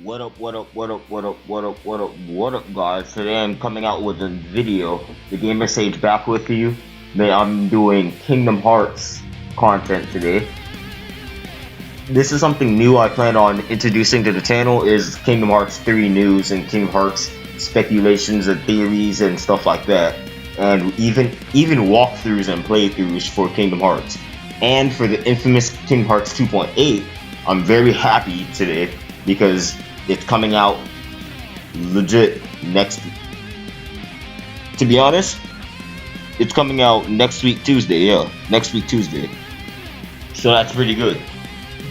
What up, what up, what up, what up, what up, what up, what up, guys? Today I'm coming out with a video. The Gamer Sage back with you. Man, I'm doing Kingdom Hearts content today. This is something new I plan on introducing to the channel is Kingdom Hearts 3 news and Kingdom Hearts speculations and theories and stuff like that. And even walkthroughs and playthroughs for Kingdom Hearts. And for the infamous Kingdom Hearts 2.8, I'm very happy today because it's coming out legit next week. To be honest, it's coming out next week Tuesday, next week Tuesday. So that's pretty good.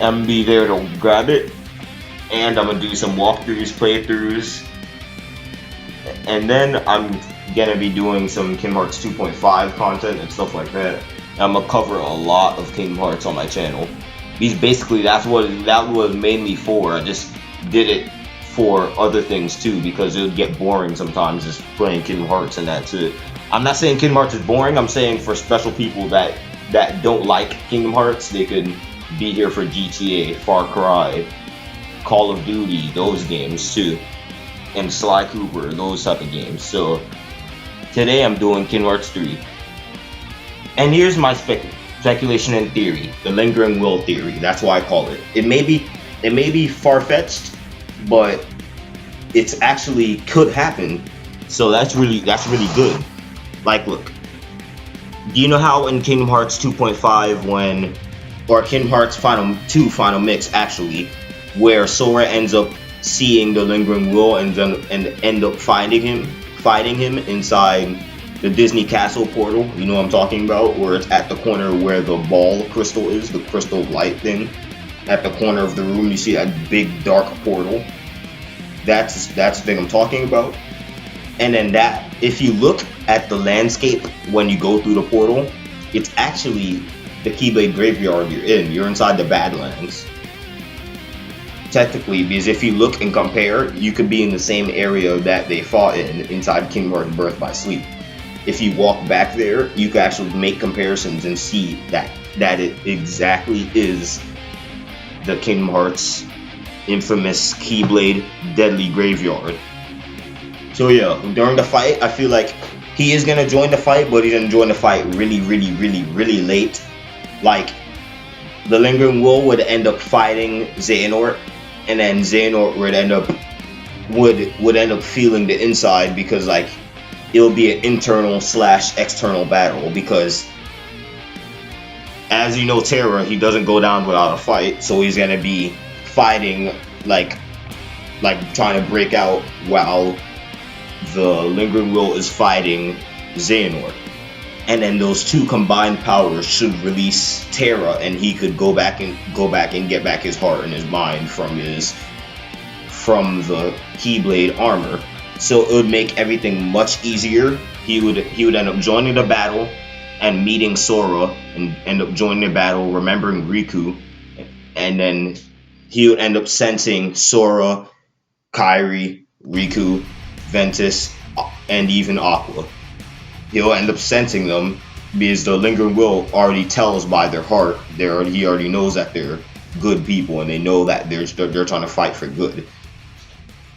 I'm gonna be there to grab it, and I'm gonna do some walkthroughs, playthroughs, and then I'm gonna be doing some Kingdom Hearts 2.5 content and stuff like that. And I'm gonna cover a lot of Kingdom Hearts on my channel. Basically, that's what that was mainly for. I just did it for other things too because it would get boring sometimes just playing Kingdom Hearts and that's it. I'm not saying Kingdom Hearts is boring. I'm saying for special people that don't like Kingdom Hearts, they could be here for GTA, Far Cry, Call of Duty, those games too, and Sly Cooper, those type of games. So today I'm doing Kingdom Hearts 3, and here's my speculation and theory, the lingering will theory. That's why I call it. It may be far-fetched, but it's actually could happen. So that's really good. Like, look, do you know how in Kingdom Hearts 2.5 or Kingdom Hearts Final Mix actually, where Sora ends up seeing the lingering will and end up fighting him inside the Disney Castle portal? You know what I'm talking about, where it's at the corner where the ball crystal is, the crystal light thing. At the corner of the room, you see that big dark portal. That's the thing I'm talking about. And then if you look at the landscape when you go through the portal, it's actually the Keyblade Graveyard you're in. You're inside the Badlands. Technically, because if you look and compare, you could be in the same area that they fought inside Kingdom Hearts Birth by Sleep. If you walk back there, you can actually make comparisons and see that it exactly is the Kingdom Hearts infamous Keyblade Deadly Graveyard. So yeah, during the fight, I feel like he is gonna join the fight, but he's gonna join the fight really late. Like, the lingering will would end up fighting Xehanort, and then Xehanort would end up feeling the inside because like it'll be an internal / external battle because, as you know, Terra, he doesn't go down without a fight, so he's gonna be fighting like trying to break out while the lingering will is fighting Xehanort. And then those two combined powers should release Terra, and he could go back and get back his heart and his mind from the Keyblade armor. So it would make everything much easier. He would end up joining the battle and meeting Sora and end up joining the battle, remembering Riku, and then he would end up sensing Sora, Kairi, Riku, Ventus, and even Aqua. He'll end up sensing them because the lingering will already tells by their heart. He already knows that they're good people and they know that they're trying to fight for good.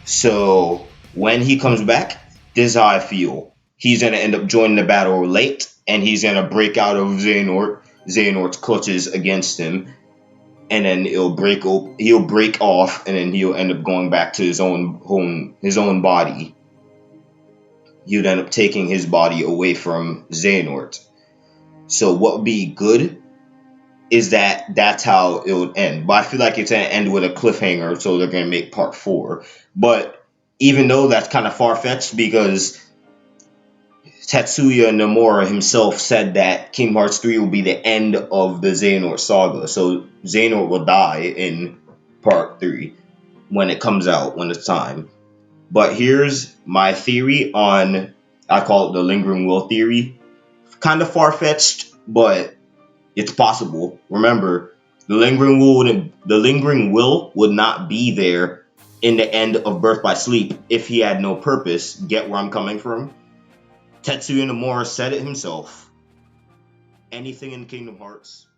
So when he comes back, this is how I feel. He's gonna end up joining the battle late, and he's gonna break out of Xehanort's clutches against him, and then he'll break off, and then he'll end up going back to his own body. You'd end up taking his body away from Xehanort. So what would be good is that's how it would end. But I feel like it's going to end with a cliffhanger, so they're going to make part 4. But even though that's kind of far-fetched, because Tetsuya Nomura himself said that Kingdom Hearts 3 will be the end of the Xehanort saga. So Xehanort will die in part 3 when it comes out, when it's time. But here's my theory on, I call it the lingering will theory. Kind of far-fetched, but it's possible. Remember, the lingering will would not be there in the end of Birth by Sleep if he had no purpose. Get where I'm coming from? Tetsuya Nomura said it himself. Anything in Kingdom Hearts